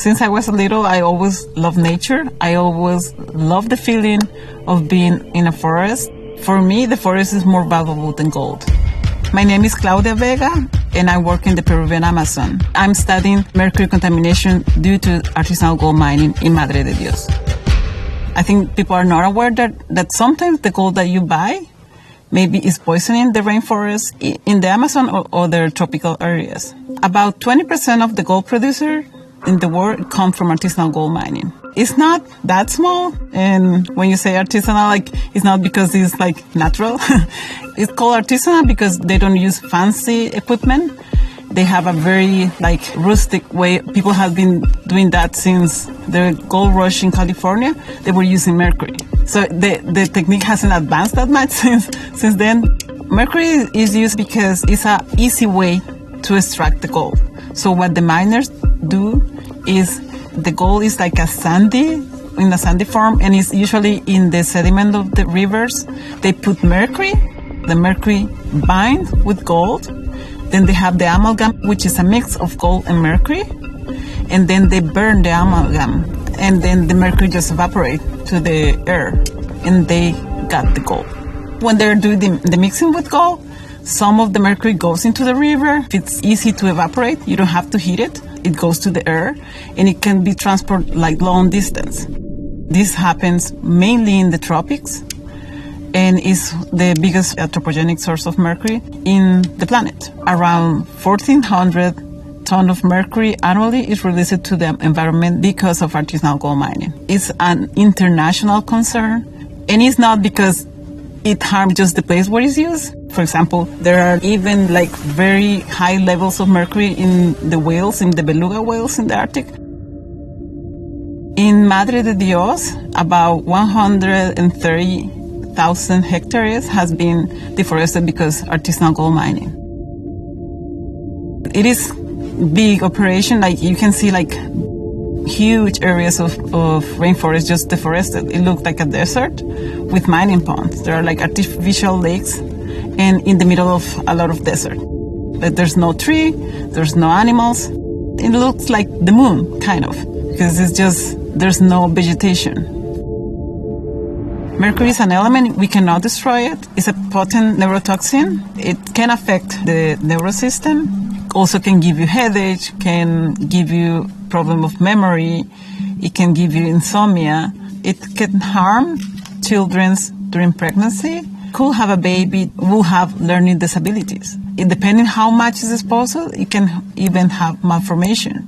Since I was little, I always loved nature. I always loved the feeling of being in a forest. For me, the forest is more valuable than gold. My name is Claudia Vega, and I work in the Peruvian Amazon. I'm studying mercury contamination due to artisanal gold mining in Madre de Dios. I think people are not aware that sometimes the gold that you buy maybe is poisoning the rainforest in the Amazon or other tropical areas. About 20% of the gold producers in the world come from artisanal gold mining. It's not that small, and when you say artisanal, it's not because it's natural. It's called artisanal because they don't use fancy equipment. They have a very rustic way. People have been doing that since the gold rush in California. They were using mercury. So the technique hasn't advanced that much since then. Mercury is used because it's an easy way to extract the gold. So what the miners do is the gold is in a sandy form, and it's usually in the sediment of the rivers. They put mercury. The mercury binds with gold. Then they have the amalgam, which is a mix of gold and mercury. And then they burn the amalgam. And then the mercury just evaporates to the air. And they got the gold. When they're doing the mixing with gold, some of the mercury goes into the river. It's easy to evaporate. You don't have to heat it. It goes to the air. And it can be transported long distance. This happens mainly in the tropics, and is the biggest anthropogenic source of mercury in the planet. Around 1,400 tons of mercury annually is released to the environment because of artisanal gold mining. It's an international concern, and it's not because it harms just the place where it's used. For example, there are even very high levels of mercury in the whales, in the beluga whales in the Arctic. In Madre de Dios, about 130,000 hectares has been deforested because artisanal gold mining. It is big operation. You can see huge areas of rainforest just deforested. It looked like a desert with mining ponds. There are artificial lakes and in the middle of a lot of desert. But there's no tree, there's no animals. It looks like the moon, kind of, because there's no vegetation. Mercury is an element, we cannot destroy it. It's a potent neurotoxin. It can affect the nervous system. Also can give you headache, can give you problem of memory. It can give you insomnia. It can harm children during pregnancy. Could have a baby, will have learning disabilities. Depending how much is exposed, it can even have malformation.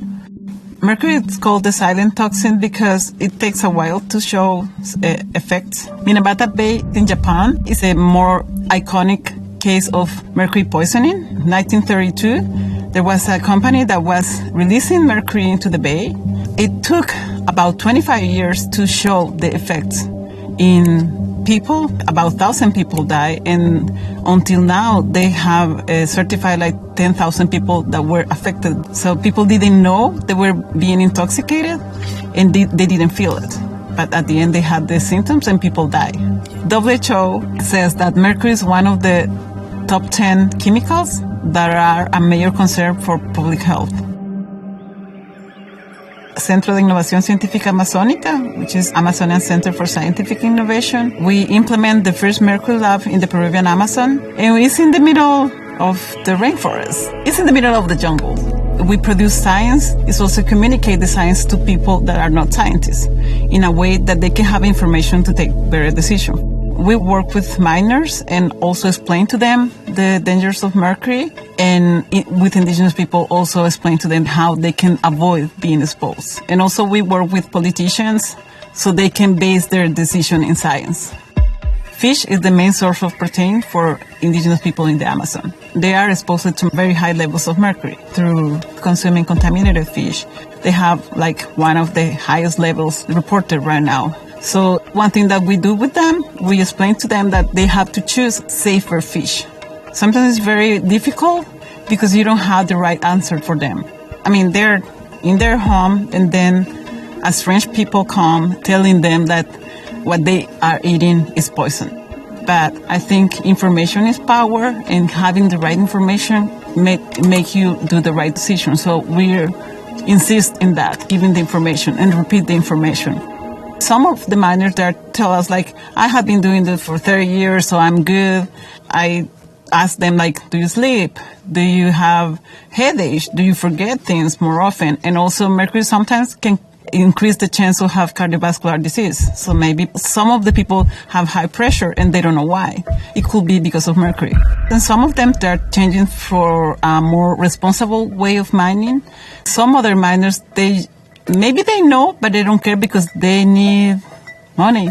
Mercury is called the silent toxin because it takes a while to show effects. Minabata Bay in Japan is a more iconic case of mercury poisoning. In 1932, there was a company that was releasing mercury into the bay. It took about 25 years to show the effects in people. About 1,000 people died, and until now they have certified 10,000 people that were affected. So people didn't know they were being intoxicated, and they didn't feel it. But at the end they had the symptoms and people died. WHO says that mercury is one of the top 10 chemicals that are a major concern for public health. Centro de Innovación Científica Amazónica, which is Amazonian Center for Scientific Innovation. We implement the first mercury lab in the Peruvian Amazon, and it's in the middle of the rainforest. It's in the middle of the jungle. We produce science. It's also communicate the science to people that are not scientists in a way that they can have information to take better decisions. We work with miners and also explain to them the dangers of mercury, and with indigenous people also explain to them how they can avoid being exposed. And also we work with politicians so they can base their decision in science. Fish is the main source of protein for indigenous people in the Amazon. They are exposed to very high levels of mercury through consuming contaminated fish. They have one of the highest levels reported right now. So one thing that we do with them, we explain to them that they have to choose safer fish. Sometimes it's very difficult because you don't have the right answer for them. I mean, they're in their home, and then as French people come telling them that what they are eating is poison. But I think information is power, and having the right information make you do the right decision. So we're insist in that, giving the information and repeat the information. Some of the miners that tell us, like, I have been doing this for 30 years, so I'm good. I ask them, like, do you sleep? Do you have headaches? Do you forget things more often? And also mercury sometimes can increase the chance to have cardiovascular disease. So maybe some of the people have high pressure and they don't know why. It could be because of mercury. And some of them, they're changing for a more responsible way of mining. Some other miners, maybe they know, but they don't care because they need money.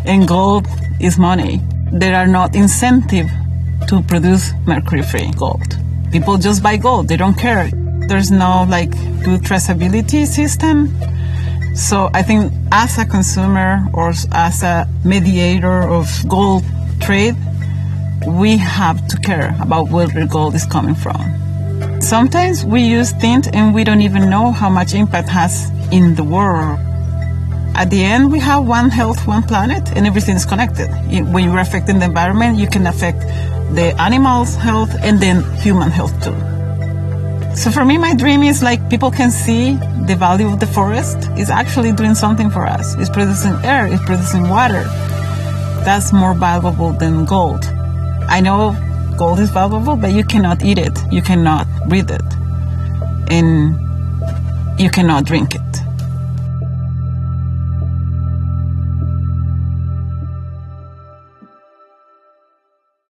And gold is money. There are not incentive to produce mercury-free gold. People just buy gold. They don't care. There's no like good traceability system. So I think as a consumer or as a mediator of gold trade, we have to care about where the gold is coming from. Sometimes we use tint and we don't even know how much impact it has in the world. At the end, we have one health, one planet, and everything is connected. When you're affecting the environment, you can affect the animals' health and then human health too. So for me, my dream is like people can see the value of the forest is actually doing something for us. It's producing air, it's producing water. That's more valuable than gold. I know gold is valuable, but you cannot eat it, you cannot breathe it, and you cannot drink it.